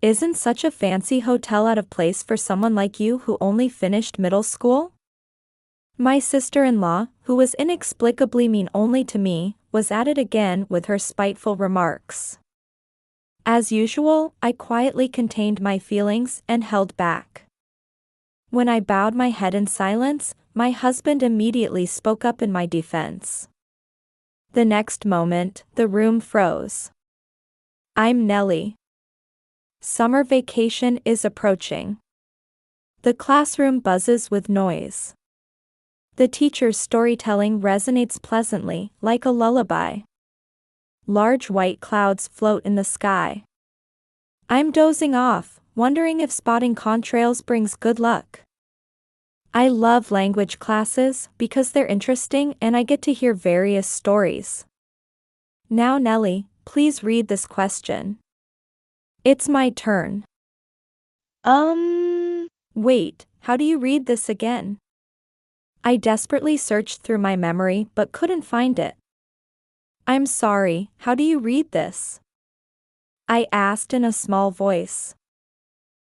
Isn't such a fancy hotel out of place for someone like you who only finished middle school? My sister-in-law, who was inexplicably mean only to me, was at it again with her spiteful remarks. As usual, I quietly contained my feelings and held back. When I bowed my head in silence, my husband immediately spoke up in my defense. The next moment, the room froze. I'm Nellie. Summer vacation is approaching. The classroom buzzes with noise. The teacher's storytelling resonates pleasantly, like a lullaby. Large white clouds float in the sky. I'm dozing off, wondering if spotting contrails brings good luck. I love language classes because they're interesting and I get to hear various stories. Now Nellie, please read this question. It's my turn. Wait, how do you read this again? I desperately searched through my memory but couldn't find it. I'm sorry, how do you read this? I asked in a small voice.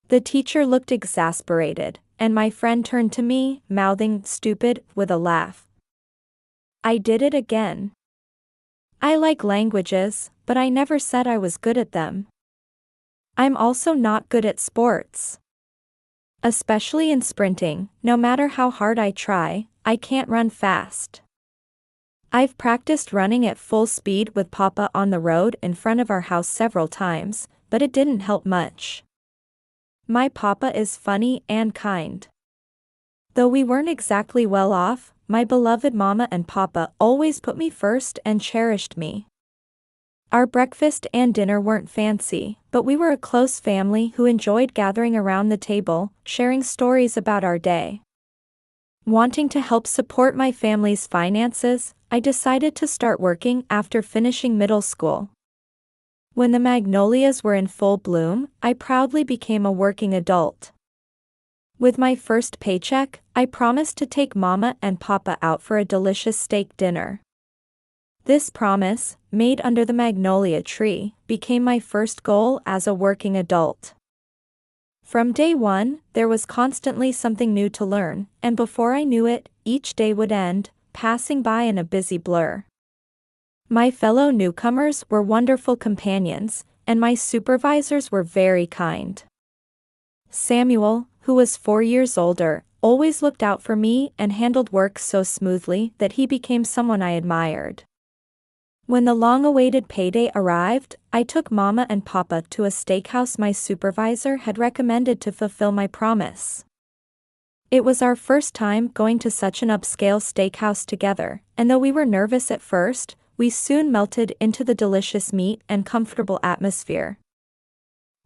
The teacher looked exasperated, and my friend turned to me, mouthing "stupid" with a laugh. I did it again. I like languages, but I never said I was good at them. I'm also not good at sports. Especially in sprinting, no matter how hard I try, I can't run fast. I've practiced running at full speed with Papa on the road in front of our house several times, but it didn't help much. My Papa is funny and kind. Though we weren't exactly well off, my beloved Mama and Papa always put me first and cherished me. Our breakfast and dinner weren't fancy, but we were a close family who enjoyed gathering around the table, sharing stories about our day. Wanting to help support my family's finances, I decided to start working after finishing middle school. When the magnolias were in full bloom, I proudly became a working adult. With my first paycheck, I promised to take Mama and Papa out for a delicious steak dinner. This promise, made under the magnolia tree, became my first goal as a working adult. From day one, there was constantly something new to learn, and before I knew it, each day would end, passing by in a busy blur. My fellow newcomers were wonderful companions, and my supervisors were very kind. Samuel, who was 4 years older, always looked out for me and handled work so smoothly that he became someone I admired. When the long-awaited payday arrived, I took Mama and Papa to a steakhouse my supervisor had recommended to fulfill my promise. It was our first time going to such an upscale steakhouse together, and though we were nervous at first, we soon melted into the delicious meat and comfortable atmosphere.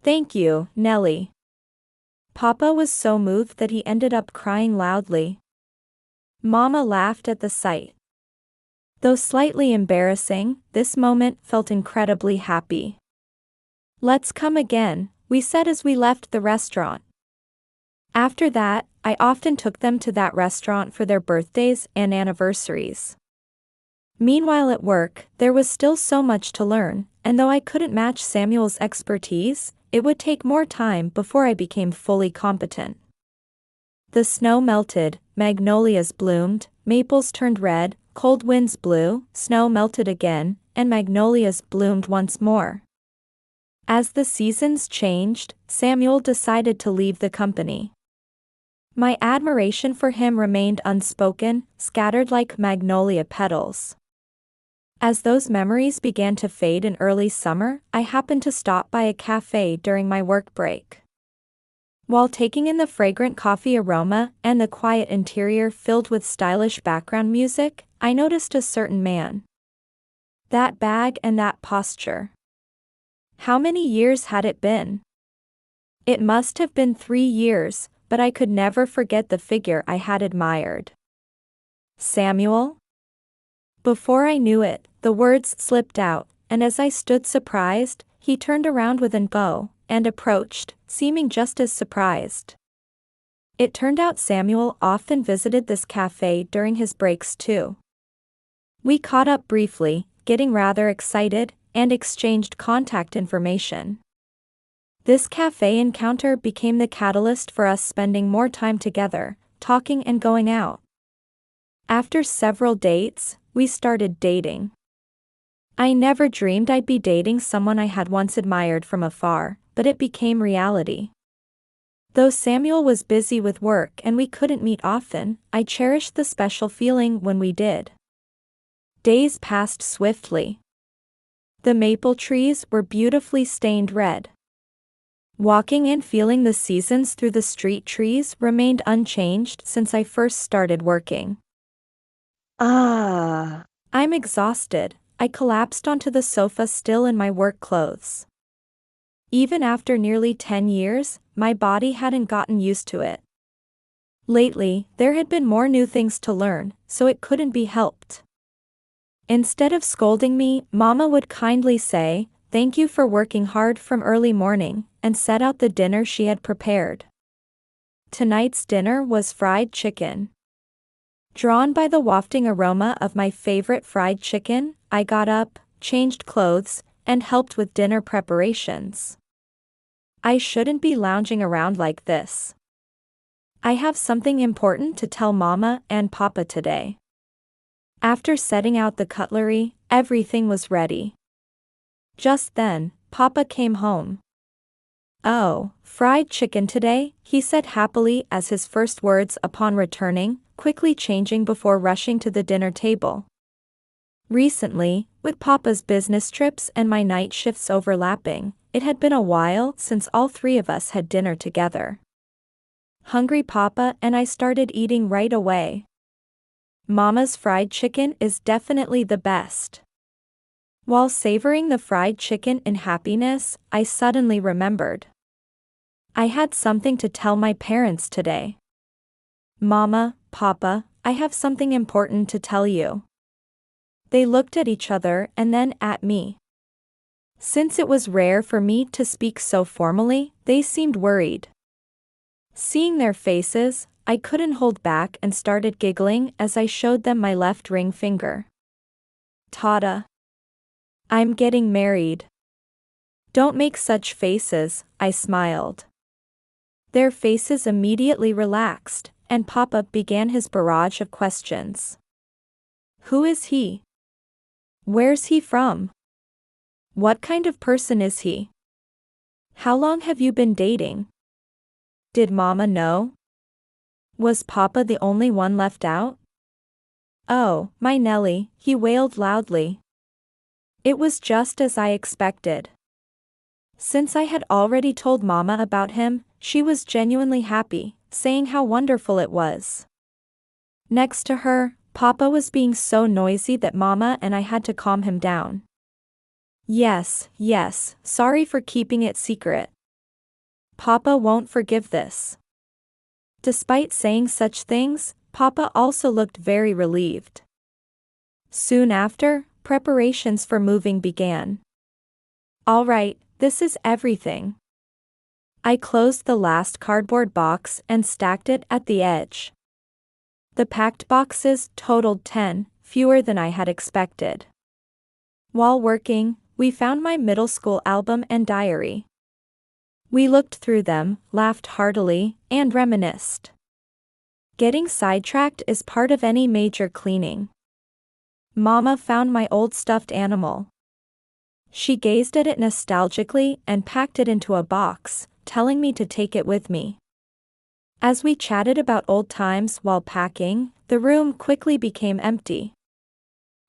Thank you, Nellie. Papa was so moved that he ended up crying loudly. Mama laughed at the sight. Though slightly embarrassing, this moment felt incredibly happy. Let's come again, we said as we left the restaurant. After that, I often took them to that restaurant for their birthdays and anniversaries. Meanwhile at work, there was still so much to learn, and though I couldn't match Samuel's expertise, it would take more time before I became fully competent. The snow melted, magnolias bloomed, maples turned red, cold winds blew, snow melted again, and magnolias bloomed once more. As the seasons changed, Samuel decided to leave the company. My admiration for him remained unspoken, scattered like magnolia petals. As those memories began to fade in early summer, I happened to stop by a cafe during my work break. While taking in the fragrant coffee aroma and the quiet interior filled with stylish background music, I noticed a certain man. That bag and that posture. How many years had it been? It must have been 3 years, but I could never forget the figure I had admired. Samuel? Before I knew it, the words slipped out, and as I stood surprised, he turned around with an "oh," and approached, seeming just as surprised. It turned out Samuel often visited this cafe during his breaks too. We caught up briefly, getting rather excited, and exchanged contact information. This cafe encounter became the catalyst for us spending more time together, talking and going out. After several dates, we started dating. I never dreamed I'd be dating someone I had once admired from afar, but it became reality. Though Samuel was busy with work and we couldn't meet often, I cherished the special feeling when we did. Days passed swiftly. The maple trees were beautifully stained red. Walking and feeling the seasons through the street trees remained unchanged since I first started working. I'm exhausted. I collapsed onto the sofa still in my work clothes. Even after nearly 10 years, my body hadn't gotten used to it. Lately, there had been more new things to learn, so it couldn't be helped. Instead of scolding me, Mama would kindly say, "Thank you for working hard from early morning," and set out the dinner she had prepared. Tonight's dinner was fried chicken. Drawn by the wafting aroma of my favorite fried chicken, I got up, changed clothes, and helped with dinner preparations. I shouldn't be lounging around like this. I have something important to tell Mama and Papa today. After setting out the cutlery, everything was ready. Just then, Papa came home. "Oh, fried chicken today," he said happily as his first words upon returning, quickly changing before rushing to the dinner table. Recently, with Papa's business trips and my night shifts overlapping, it had been a while since all three of us had dinner together. Hungry Papa and I started eating right away. Mama's fried chicken is definitely the best. While savoring the fried chicken in happiness, I suddenly remembered. I had something to tell my parents today. "Mama, Papa, I have something important to tell you." They looked at each other and then at me. Since it was rare for me to speak so formally, they seemed worried. Seeing their faces, I couldn't hold back and started giggling as I showed them my left ring finger. "Tata. I'm getting married." "Don't make such faces," I smiled. Their faces immediately relaxed, and Papa began his barrage of questions. "Who is he? Where's he from? What kind of person is he? How long have you been dating? Did Mama know? Was Papa the only one left out? Oh, my Nelly," he wailed loudly. It was just as I expected. Since I had already told Mama about him, she was genuinely happy, saying how wonderful it was. Next to her, Papa was being so noisy that Mama and I had to calm him down. Yes, sorry for keeping it secret. Papa won't forgive this." Despite saying such things, Papa also looked very relieved. Soon after, preparations for moving began. "All right, this is everything." I closed the last cardboard box and stacked it at the edge. The packed boxes totaled 10, fewer than I had expected. While working, we found my middle school album and diary. We looked through them, laughed heartily, and reminisced. Getting sidetracked is part of any major cleaning. Mama found my old stuffed animal. She gazed at it nostalgically and packed it into a box, telling me to take it with me. As we chatted about old times while packing, the room quickly became empty.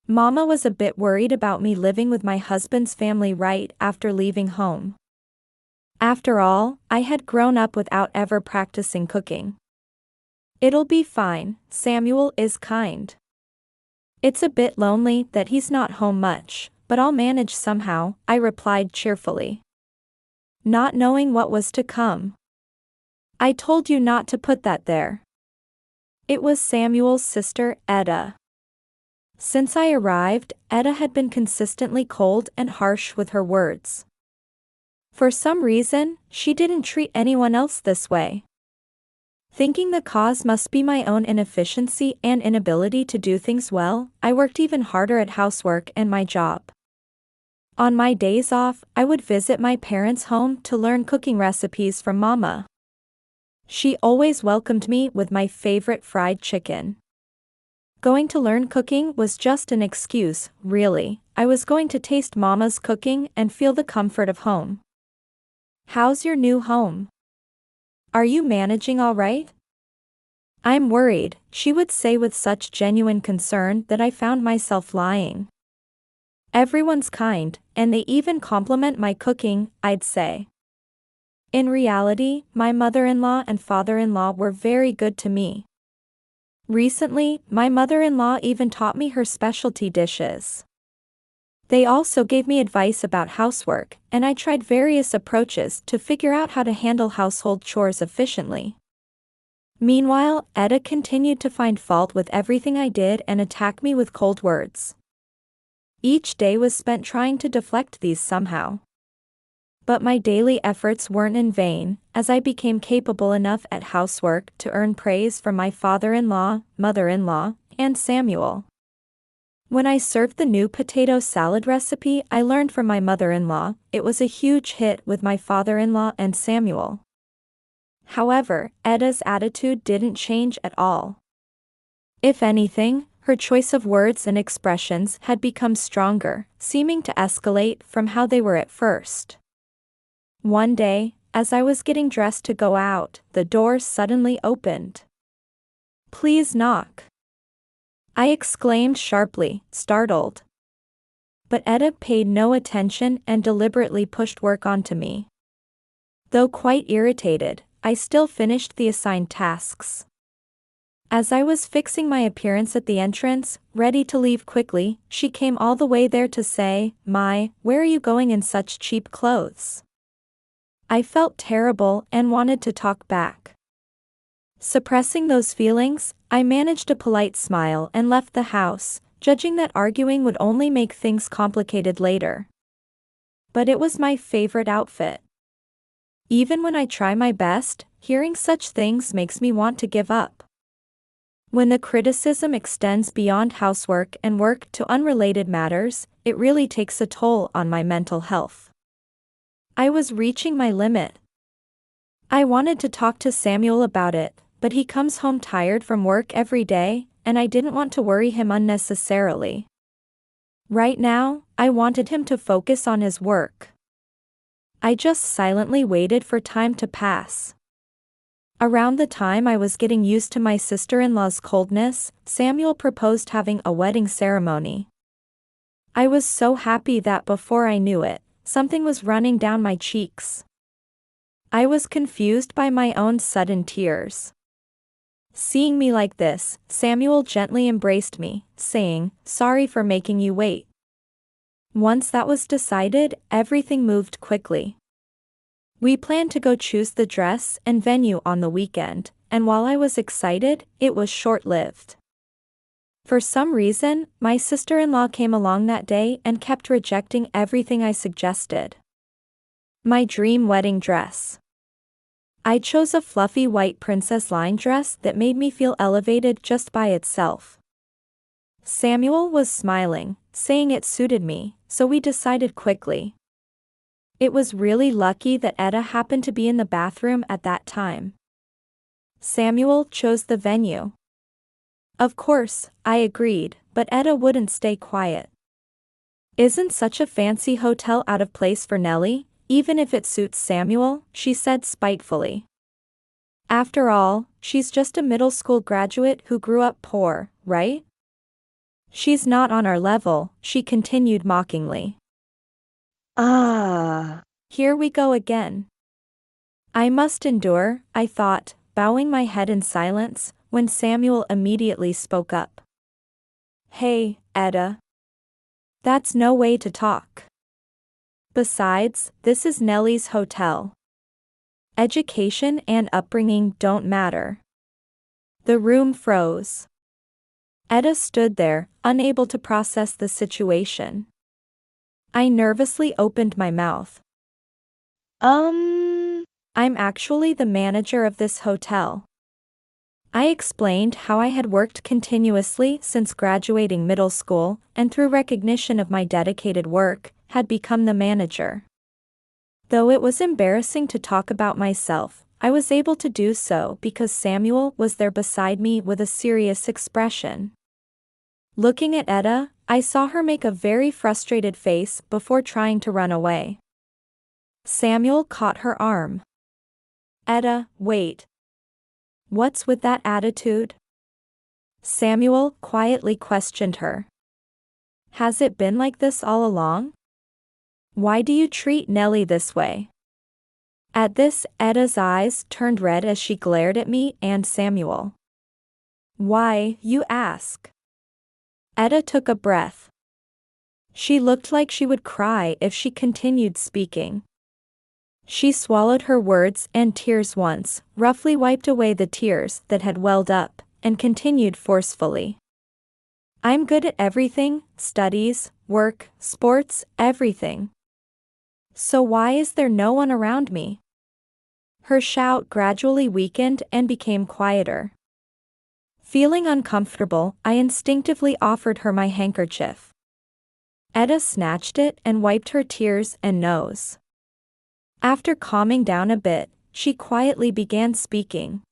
Mama was a bit worried about me living with my husband's family right after leaving home. After all, I had grown up without ever practicing cooking. "It'll be fine, Samuel is kind. It's a bit lonely that he's not home much, but I'll manage somehow," I replied cheerfully. Not knowing what was to come. "I told you not to put that there." It was Samuel's sister, Etta. Since I arrived, Etta had been consistently cold and harsh with her words. For some reason, she didn't treat anyone else this way. Thinking the cause must be my own inefficiency and inability to do things well, I worked even harder at housework and my job. On my days off, I would visit my parents' home to learn cooking recipes from Mama. She always welcomed me with my favorite fried chicken. Going to learn cooking was just an excuse, really. I was going to taste Mama's cooking and feel the comfort of home. How's your new home? Are you managing all right? I'm worried, she would say with such genuine concern that I found myself lying. Everyone's kind, and they even compliment my cooking, I'd say. In reality, my mother-in-law and father-in-law were very good to me. Recently, my mother-in-law even taught me her specialty dishes. They also gave me advice about housework, and I tried various approaches to figure out how to handle household chores efficiently. Meanwhile, Etta continued to find fault with everything I did and attack me with cold words. Each day was spent trying to deflect these somehow. But my daily efforts weren't in vain, as I became capable enough at housework to earn praise from my father-in-law, mother-in-law, and Samuel. When I served the new potato salad recipe I learned from my mother-in-law, it was a huge hit with my father-in-law and Samuel. However, Etta's attitude didn't change at all. If anything, her choice of words and expressions had become stronger, seeming to escalate from how they were at first. One day, as I was getting dressed to go out, the door suddenly opened. "Please knock," I exclaimed sharply, startled. But Etta paid no attention and deliberately pushed work onto me. Though quite irritated, I still finished the assigned tasks. As I was fixing my appearance at the entrance, ready to leave quickly, she came all the way there to say, "Where are you going in such cheap clothes?" I felt terrible and wanted to talk back. Suppressing those feelings, I managed a polite smile and left the house, judging that arguing would only make things complicated later. But it was my favorite outfit. Even when I try my best, hearing such things makes me want to give up. When the criticism extends beyond housework and work to unrelated matters, it really takes a toll on my mental health. I was reaching my limit. I wanted to talk to Samuel about it, but he comes home tired from work every day, and I didn't want to worry him unnecessarily. Right now, I wanted him to focus on his work. I just silently waited for time to pass. Around the time I was getting used to my sister-in-law's coldness, Samuel proposed having a wedding ceremony. I was so happy that before I knew it, something was running down my cheeks. I was confused by my own sudden tears. Seeing me like this, Samuel gently embraced me, saying, "Sorry for making you wait." Once that was decided, everything moved quickly. We planned to go choose the dress and venue on the weekend, and while I was excited, it was short-lived. For some reason, my sister-in-law came along that day and kept rejecting everything I suggested. My dream wedding dress. I chose a fluffy white princess line dress that made me feel elevated just by itself. Samuel was smiling, saying it suited me, so we decided quickly. It was really lucky that Etta happened to be in the bathroom at that time. Samuel chose the venue. Of course, I agreed, but Etta wouldn't stay quiet. "Isn't such a fancy hotel out of place for Nellie, even if it suits Samuel?" she said spitefully. "After all, she's just a middle school graduate who grew up poor, right? She's not on our level," she continued mockingly. Here we go again. I must endure, I thought, bowing my head in silence, when Samuel immediately spoke up. "Hey, Etta. That's no way to talk. Besides, this is Nellie's hotel. Education and upbringing don't matter." The room froze. Etta stood there, unable to process the situation. I nervously opened my mouth. I'm actually the manager of this hotel." I explained how I had worked continuously since graduating middle school, and through recognition of my dedicated work, had become the manager. Though it was embarrassing to talk about myself, I was able to do so because Samuel was there beside me with a serious expression. Looking at Etta, I saw her make a very frustrated face before trying to run away. Samuel caught her arm. "Etta, wait. What's with that attitude?" Samuel quietly questioned her. "Has it been like this all along? Why do you treat Nellie this way?" At this, Etta's eyes turned red as she glared at me and Samuel. "Why, you ask?" Etta took a breath. She looked like she would cry if she continued speaking. She swallowed her words and tears once, roughly wiped away the tears that had welled up, and continued forcefully. "I'm good at everything, studies, work, sports, everything. So why is there no one around me?" Her shout gradually weakened and became quieter. Feeling uncomfortable, I instinctively offered her my handkerchief. Etta snatched it and wiped her tears and nose. After calming down a bit, she quietly began speaking.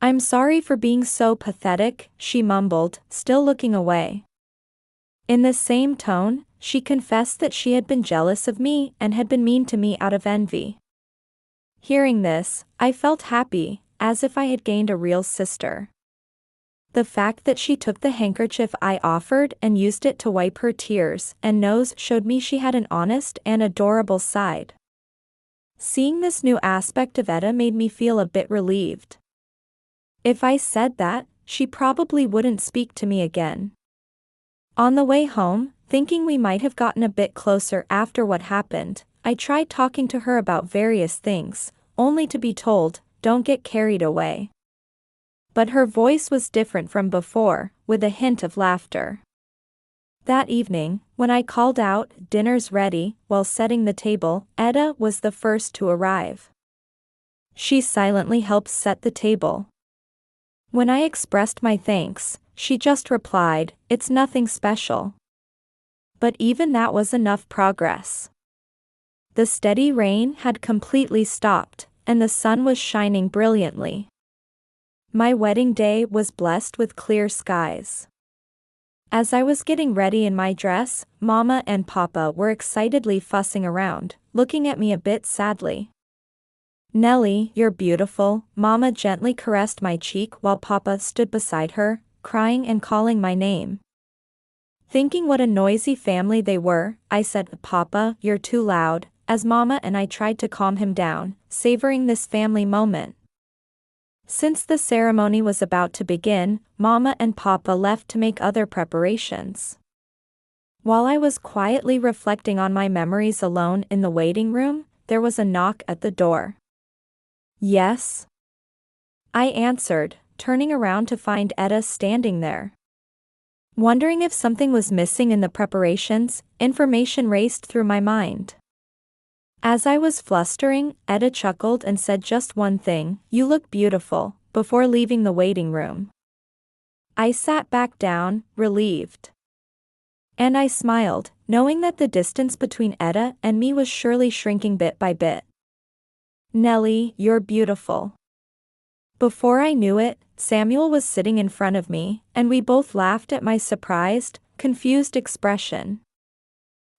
"I'm sorry for being so pathetic," she mumbled, still looking away. In the same tone, she confessed that she had been jealous of me and had been mean to me out of envy. Hearing this, I felt happy, as if I had gained a real sister. The fact that she took the handkerchief I offered and used it to wipe her tears and nose showed me she had an honest and adorable side. Seeing this new aspect of Etta made me feel a bit relieved. If I said that, she probably wouldn't speak to me again. On the way home, thinking we might have gotten a bit closer after what happened, I tried talking to her about various things, only to be told, "Don't get carried away." But her voice was different from before, with a hint of laughter. That evening, when I called out, "Dinner's ready," while setting the table, Etta was the first to arrive. She silently helped set the table. When I expressed my thanks, she just replied, "It's nothing special." But even that was enough progress. The steady rain had completely stopped, and the sun was shining brilliantly. My wedding day was blessed with clear skies. As I was getting ready in my dress, Mama and Papa were excitedly fussing around, looking at me a bit sadly. "Nellie, you're beautiful," Mama gently caressed my cheek while Papa stood beside her, crying and calling my name. Thinking what a noisy family they were, I said, "Papa, you're too loud," as Mama and I tried to calm him down, savoring this family moment. Since the ceremony was about to begin, Mama and Papa left to make other preparations. While I was quietly reflecting on my memories alone in the waiting room, there was a knock at the door. "Yes?" I answered, turning around to find Etta standing there. Wondering if something was missing in the preparations, information raced through my mind. As I was flustering, Etta chuckled and said just one thing, "You look beautiful," before leaving the waiting room. I sat back down, relieved. And I smiled, knowing that the distance between Etta and me was surely shrinking bit by bit. "Nellie, you're beautiful." Before I knew it, Samuel was sitting in front of me, and we both laughed at my surprised, confused expression.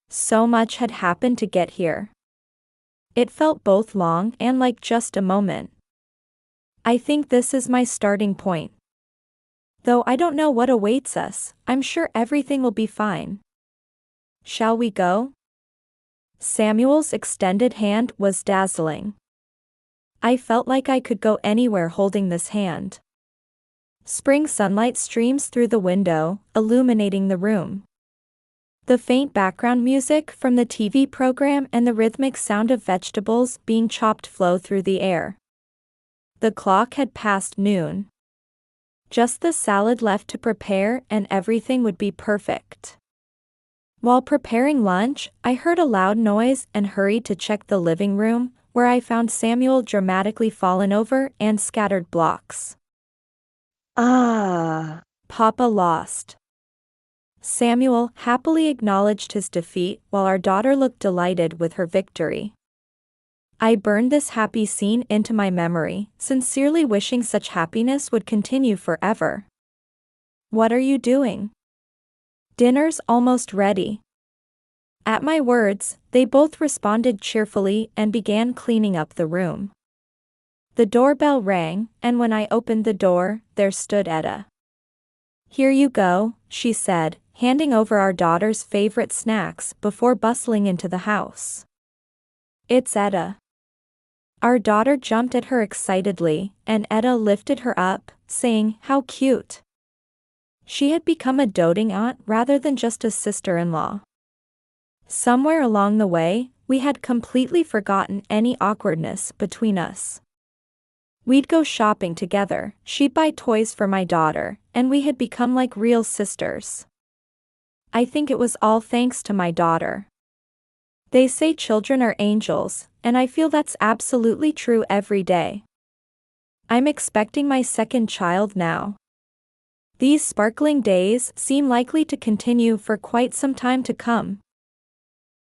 So much had happened to get here. It felt both long and like just a moment. I think this is my starting point. Though I don't know what awaits us, I'm sure everything will be fine. Shall we go? Samuel's extended hand was dazzling. I felt like I could go anywhere holding this hand. Spring sunlight streams through the window, illuminating the room. The faint background music from the TV program and the rhythmic sound of vegetables being chopped flow through the air. The clock had passed noon. Just the salad left to prepare and everything would be perfect. While preparing lunch, I heard a loud noise and hurried to check the living room, where I found Samuel dramatically fallen over and scattered blocks. "Ah!" Papa lost. Samuel happily acknowledged his defeat while our daughter looked delighted with her victory. I burned this happy scene into my memory, sincerely wishing such happiness would continue forever. What are you doing? Dinner's almost ready. At my words, they both responded cheerfully and began cleaning up the room. The doorbell rang, and when I opened the door, there stood Etta. Here you go, she said, handing over our daughter's favorite snacks before bustling into the house. It's Etta. Our daughter jumped at her excitedly, and Etta lifted her up, saying, "How cute." She had become a doting aunt rather than just a sister-in-law. Somewhere along the way, we had completely forgotten any awkwardness between us. We'd go shopping together, she'd buy toys for my daughter, and we had become like real sisters. I think it was all thanks to my daughter. They say children are angels, and I feel that's absolutely true every day. I'm expecting my second child now. These sparkling days seem likely to continue for quite some time to come,